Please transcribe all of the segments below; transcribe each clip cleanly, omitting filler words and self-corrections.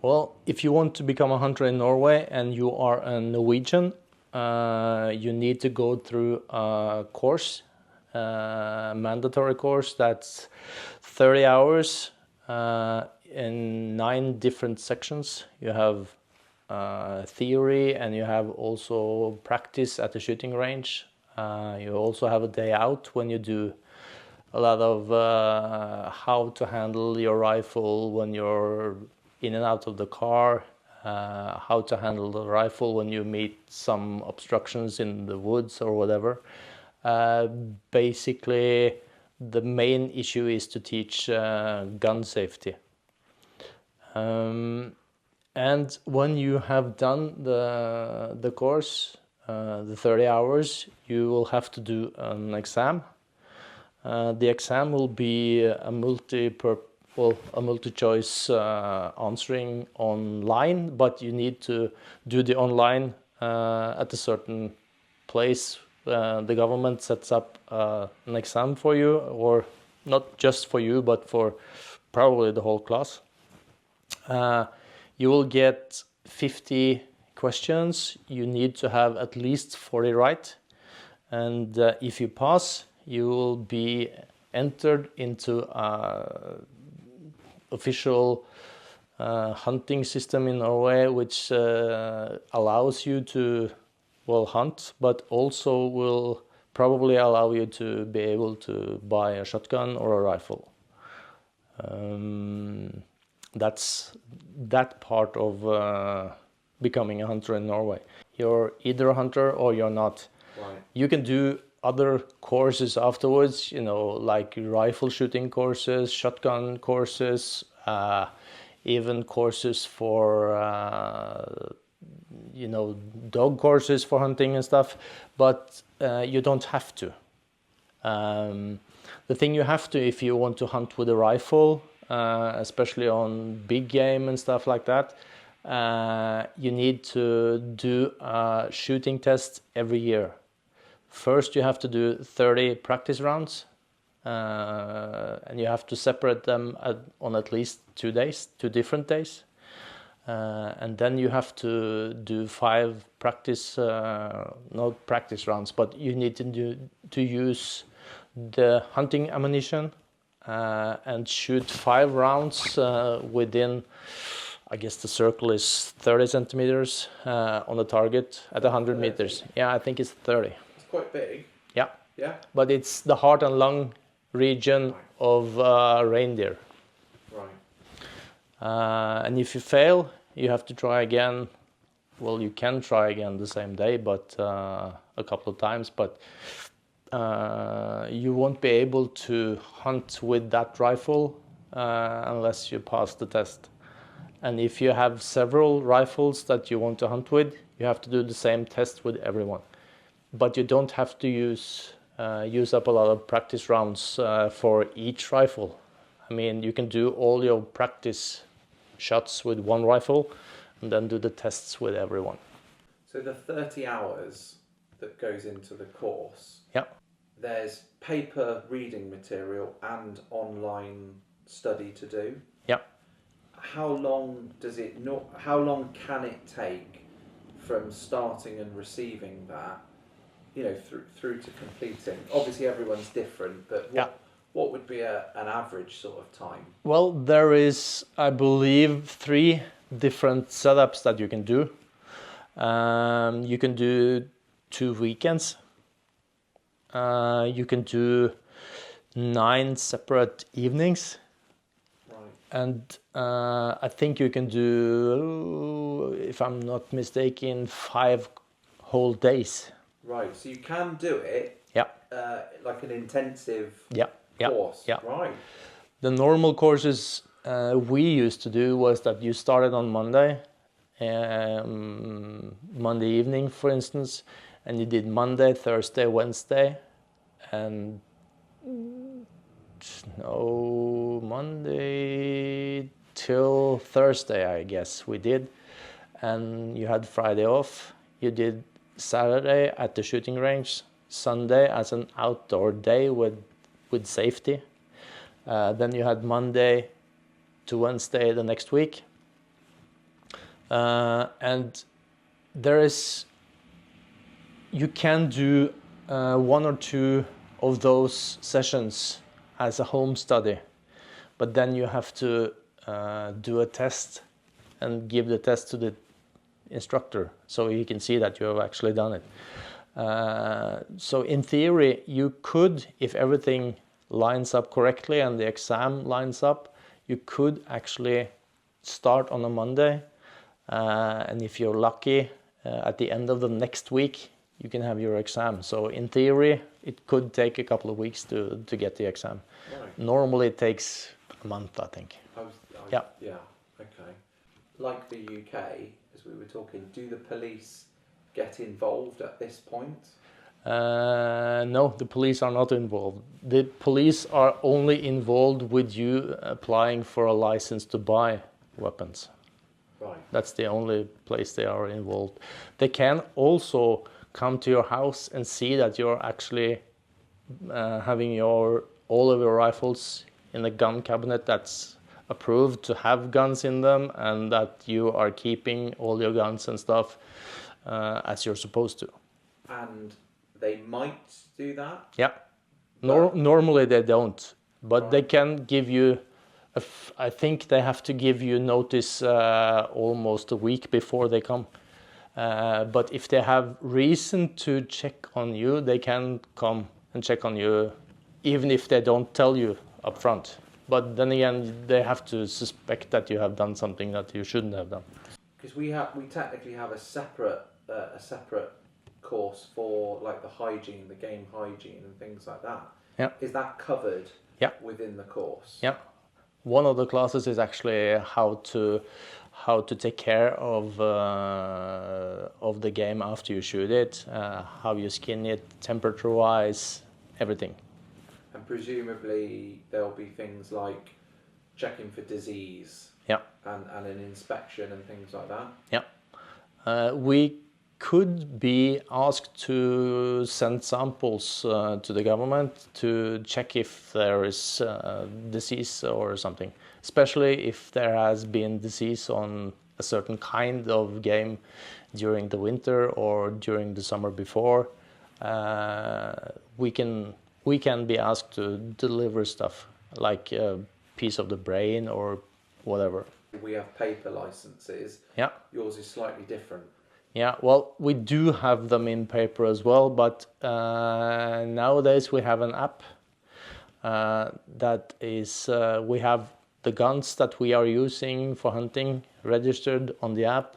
Well, if you want to become a hunter in Norway and you are a Norwegian, you need to go through a course, mandatory course that's 30 hours in 9 different sections. You have theory and you have also practice at the shooting range. You also have a day out when you do a lot of how to handle your rifle when you're in and out of the car, how to handle the rifle when you meet some obstructions in the woods or whatever. Basically, the main issue is to teach gun safety. And when you have done the course, the 30 hours, you will have to do an exam. The exam will be a multi-choice answering online, but you need to do the online at a certain place. The government sets up an exam for you, or not just for you, but for probably the whole class. You will get 50 questions. You need to have at least 40 right. And if you pass, you will be entered into an official hunting system in Norway, which allows you to, well, hunt, but also will probably allow you to be able to buy a shotgun or a rifle. That's that part of becoming a hunter in Norway. You're either a hunter or you're not. Right. You can do other courses afterwards, you know, like rifle shooting courses, shotgun courses, even courses for, you know, dog courses for hunting and stuff, but you don't have to. The thing you have to, if you want to hunt with a rifle, especially on big game and stuff like that, you need to do a shooting test every year. First, you have to do 30 practice rounds, and you have to separate them on at least 2 days, 2 different days. And then you have to do 5 practice, not practice rounds, but you need to use the hunting ammunition and shoot 5 rounds within, I guess the circle is 30 centimeters on the target at 100 meters. Yeah, I think it's 30. Quite big. Yeah. Yeah. But it's the heart and lung region of reindeer. Right. And if you fail, you have to try again. Well, you can try again the same day, but a couple of times. But you won't be able to hunt with that rifle unless you pass the test. And if you have several rifles that you want to hunt with, you have to do the same test with everyone. But you don't have to use up a lot of practice rounds for each rifle. I mean, you can do all your practice shots with one rifle and then do the tests with everyone. So the 30 hours that goes into the course, yeah, there's paper reading material and online study to do. Yeah. How long can it take from starting and receiving that, you know, through to completing? Obviously everyone's different, but what would be an average sort of time? Well, there is, I believe, 3 different setups that you can do. You can do 2 weekends. You can do 9 separate evenings. Right. And I think you can do, if I'm not mistaken, 5 whole days. Right, so you can do it. Yeah. Like an intensive course. Yeah. Right. The normal courses we used to do was that you started on Monday, Monday evening, for instance, and you did Monday, Thursday, Wednesday, and Monday till Thursday, I guess we did, and you had Friday off. You did Saturday at the shooting range, Sunday as an outdoor day with safety. Then you had Monday to Wednesday the next week, And you can do 1 or 2 of those sessions as a home study, but then you have to do a test and give the test to the instructor so he can see that you have actually done it. So in theory, you could, if everything lines up correctly and the exam lines up, you could actually start on a Monday, and if you're lucky, at the end of the next week, you can have your exam. So in theory, it could take a couple of weeks to get the exam. Right. Normally it takes a month, I think. Yeah. Yeah, okay. Like the UK, as we were talking, do the police get involved at this point? No, the police are not involved. The police are only involved with you applying for a license to buy weapons. Right. That's the only place they are involved. They can also come to your house and see that you're actually having all of your rifles in a gun cabinet that's approved to have guns in them, and that you are keeping all your guns and stuff as you're supposed to. And they might do that? Yeah. Normally they don't, but they can give you, I think they have to give you notice almost a week before they come. But if they have reason to check on you, they can come and check on you, even if they don't tell you up front. But then again, they have to suspect that you have done something that you shouldn't have done. Because we technically have a separate course for like the hygiene, the game hygiene and things like that. Yeah. Is that covered? Yeah. Within the course? Yeah. One of the classes is actually how to take care of the game after you shoot it, how you skin it, temperature-wise, everything. And presumably there'll be things like checking for disease. Yeah. And an inspection and things like that. Yeah. We could be asked to send samples to the government to check if there is disease or something, especially if there has been disease on a certain kind of game during the winter or during the summer before. We can be asked to deliver stuff like a piece of the brain or whatever. We have paper licenses. Yeah. Yours is slightly different. Yeah, well, we do have them in paper as well, but nowadays we have an app that is, we have the guns that we are using for hunting registered on the app.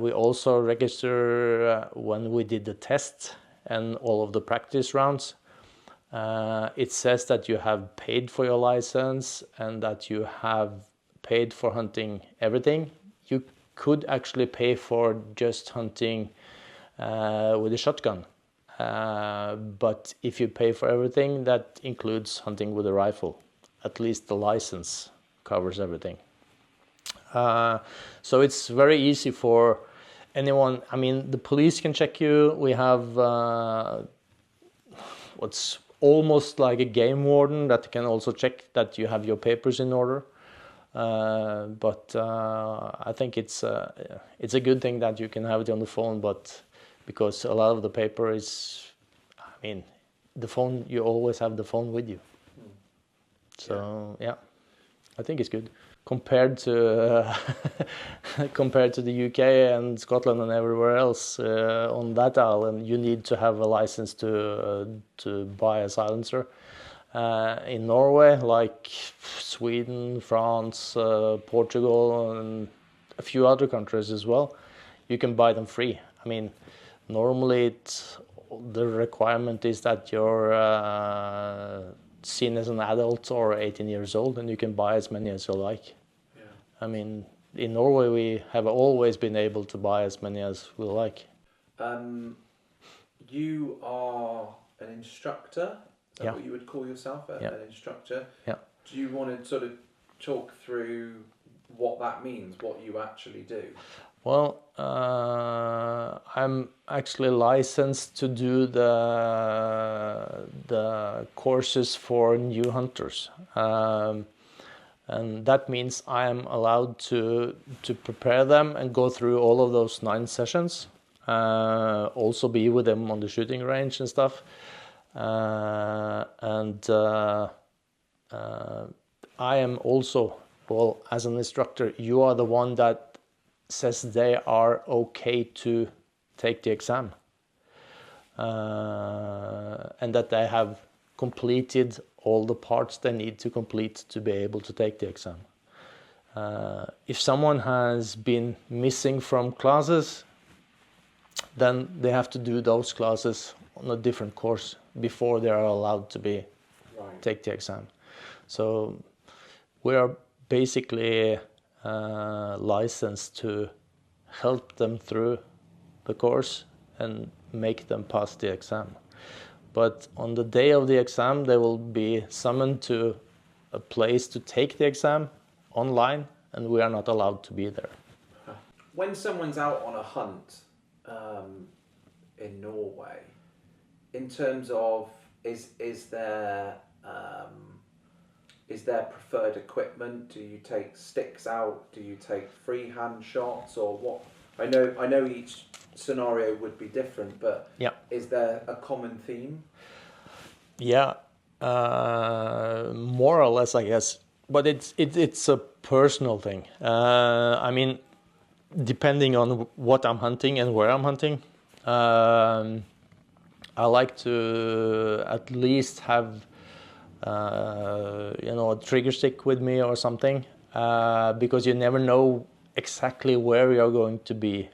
We also register when we did the test and all of the practice rounds. It says that you have paid for your license and that you have paid for hunting everything. You could actually pay for just hunting with a shotgun. But if you pay for everything, that includes hunting with a rifle. At least the license covers everything. So it's very easy for anyone. I mean, the police can check you. We have what's almost like a game warden that can also check that you have your papers in order. But I think it's a good thing that you can have it on the phone, but because a lot of the paper is, I mean, the phone, you always have the phone with you. So yeah, I think it's good compared to compared to the UK and Scotland and everywhere else. On that island, you need to have a license to buy a silencer. In Norway, like Sweden, France, Portugal, and a few other countries as well, you can buy them free. I mean, normally the requirement is that you're seen as an adult or 18 years old, and you can buy as many as you like. Yeah. I mean, in Norway, we have always been able to buy as many as we like. You are an instructor? Is that Yeah. what you would call yourself, Yeah. an instructor? Yeah. Do you want to sort of talk through what that means, what you actually do? Well, I'm actually licensed to do the courses for new hunters. And that means I am allowed to prepare them and go through all of those 9 sessions. Also be with them on the shooting range and stuff. I am also, well, as an instructor, you are the one that says they are okay to take the exam. And that they have completed all the parts they need to complete to be able to take the exam. If someone has been missing from classes, then they have to do those classes on a different course before they are allowed to be take the exam. So we are basically licensed to help them through the course and make them pass the exam. But on the day of the exam, they will be summoned to a place to take the exam online, and we are not allowed to be there. When someone's out on a hunt in Norway, in terms of is there preferred equipment? Do you take sticks out? Do you take freehand shots, or what? I know each scenario would be different, but yeah, is there a common theme? Yeah, more or less, I guess. But it's a personal thing. I mean, depending on what I'm hunting and where I'm hunting, I like to at least have a trigger stick with me or something, because you never know exactly where you're going to be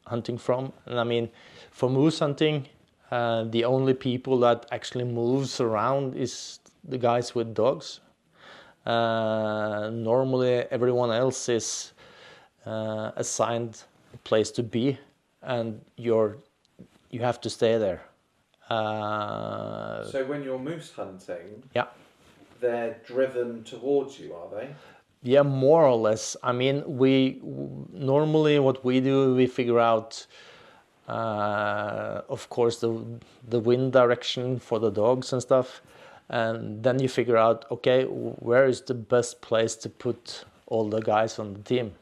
hunting from. And I mean, for moose hunting, the only people that actually moves around is the guys with dogs. Normally everyone else is assigned a place to be, and you have to stay there. So when you're moose hunting, yeah, they're driven towards you, are they? Yeah, more or less. I mean, normally what we do, we figure out, of course, the wind direction for the dogs and stuff, and then you figure out, okay, where is the best place to put all the guys on the team,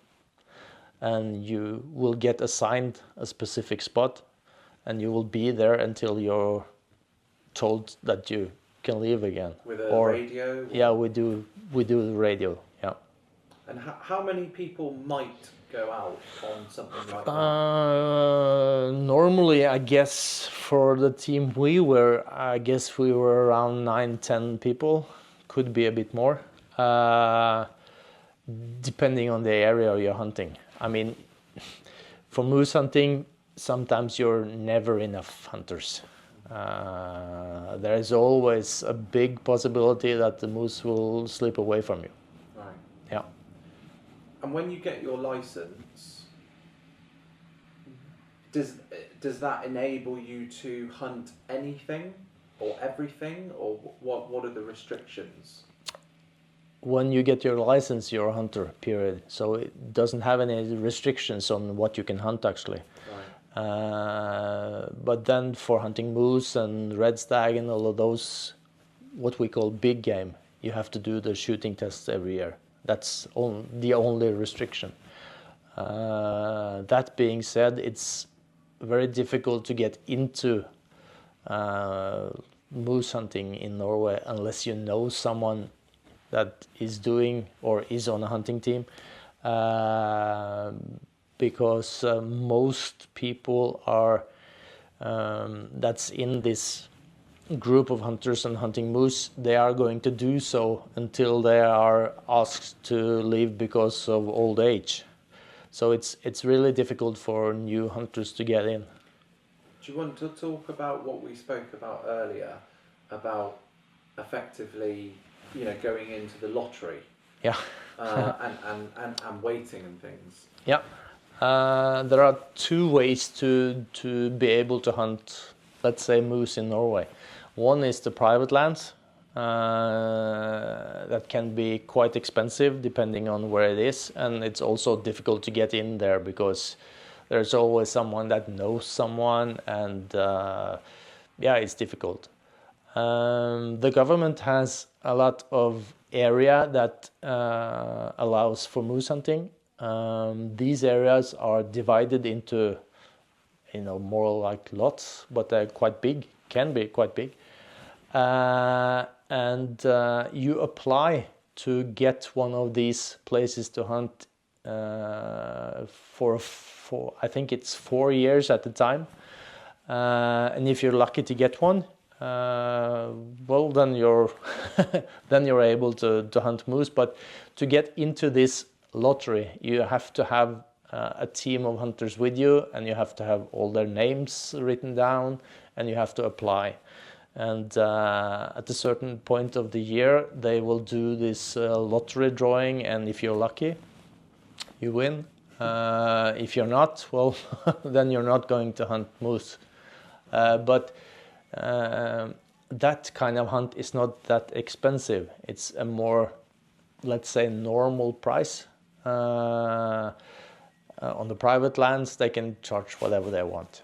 and you will get assigned a specific spot, and you will be there until you're told that you can leave again. With a radio? Yeah, we do the radio. Yeah. And how many people might go out on something like that? Normally, I guess for the team we were around 9-10 people. Could be a bit more, depending on the area you're hunting. I mean, for moose hunting, sometimes you're never enough hunters. There is always a big possibility that the moose will slip away from you. Right. Yeah. And when you get your license, does that enable you to hunt anything or everything, or what are the restrictions? When you get your license, you're a hunter, period. So it doesn't have any restrictions on what you can hunt, actually. Right. But then for hunting moose and red stag and all of those, what we call big game, you have to do the shooting tests every year. That's the only restriction. That being said, it's very difficult to get into moose hunting in Norway unless you know someone that is doing or is on a hunting team, because most people are that's in this group of hunters and hunting moose, they are going to do so until they are asked to leave because of old age. So it's really difficult for new hunters to get in. Do you want to talk about what we spoke about earlier, about effectively, going into the lottery? Yeah. and waiting and things. Yeah. There are 2 ways to be able to hunt, let's say, moose in Norway. One is the private lands. That can be quite expensive depending on where it is, and it's also difficult to get in there because there's always someone that knows someone, and it's difficult. The government has a lot of area that allows for moose hunting. These areas are divided into, more like lots, but they're quite big, can be quite big. And you apply to get one of these places to hunt for I think it's 4 years at a time. And if you're lucky to get one, well, then you're then you're able to hunt moose. But to get into this lottery, you have to have a team of hunters with you, and you have to have all their names written down, and you have to apply. And at a certain point of the year, they will do this lottery drawing, and if you're lucky, you win. If you're not, well, then you're not going to hunt moose. But that kind of hunt is not that expensive. It's a more, let's say, normal price. On the private lands, they can charge whatever they want.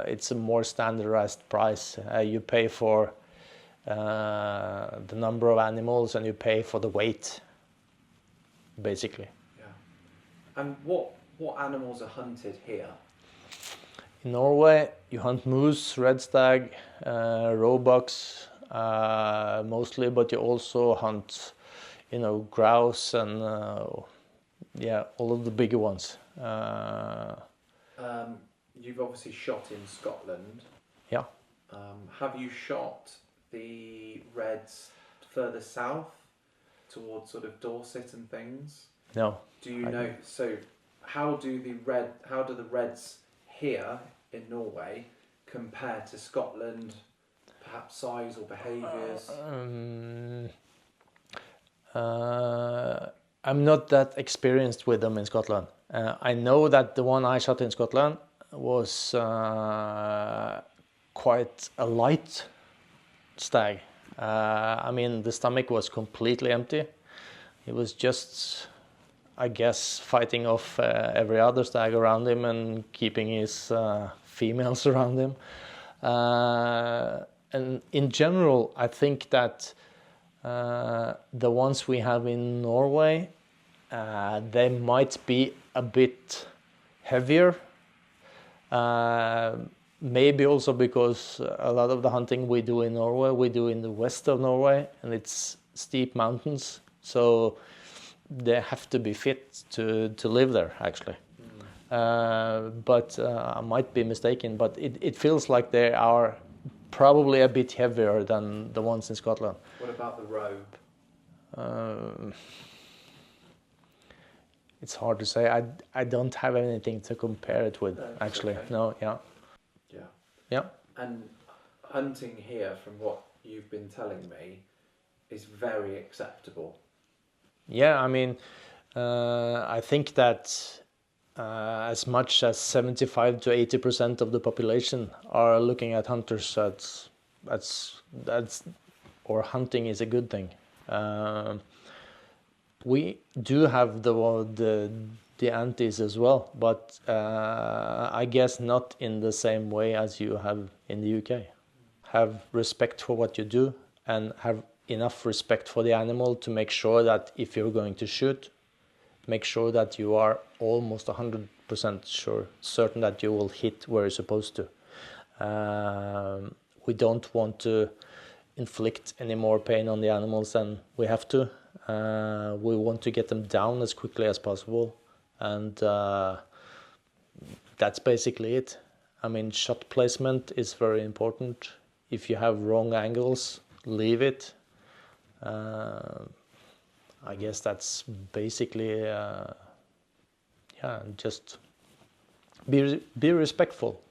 It's a more standardized price. You pay for the number of animals, and you pay for the weight, basically. Yeah. And what animals are hunted here? In Norway, you hunt moose, red stag, roebucks, mostly, but you also hunt, grouse and all of the bigger ones. You've obviously shot in Scotland. Yeah. Have you shot the reds further south, towards sort of Dorset and things? No. Do you know? So, how do the reds here in Norway compare to Scotland? Perhaps size or behaviours? I'm not that experienced with them in Scotland. I know that the one I shot in Scotland was quite a light stag. The stomach was completely empty. It was just, I guess, fighting off every other stag around him and keeping his females around him. And in general, I think that the ones we have in Norway, they might be a bit heavier. Maybe also because a lot of the hunting we do in Norway, we do in the west of Norway, and it's steep mountains, so they have to be fit to live there, actually. But I might be mistaken, but it feels like they are probably a bit heavier than the ones in Scotland. What about the robe? It's hard to say. I don't have anything to compare it with, actually. Okay. No, yeah. Yeah. Yeah. And hunting here, from what you've been telling me, is very acceptable. Yeah, I think that as much as 75 to 80% of the population are looking at hunters. Or hunting is a good thing. We do have the antis as well, but I guess not in the same way as you have in the UK. Have respect for what you do, and have enough respect for the animal to make sure that if you're going to shoot, make sure that you are almost 100% certain that you will hit where you're supposed to. We don't want to inflict any more pain on the animals than we have to. We want to get them down as quickly as possible, and that's basically it. Shot placement is very important. If you have wrong angles, leave it. I guess that's basically, just be respectful.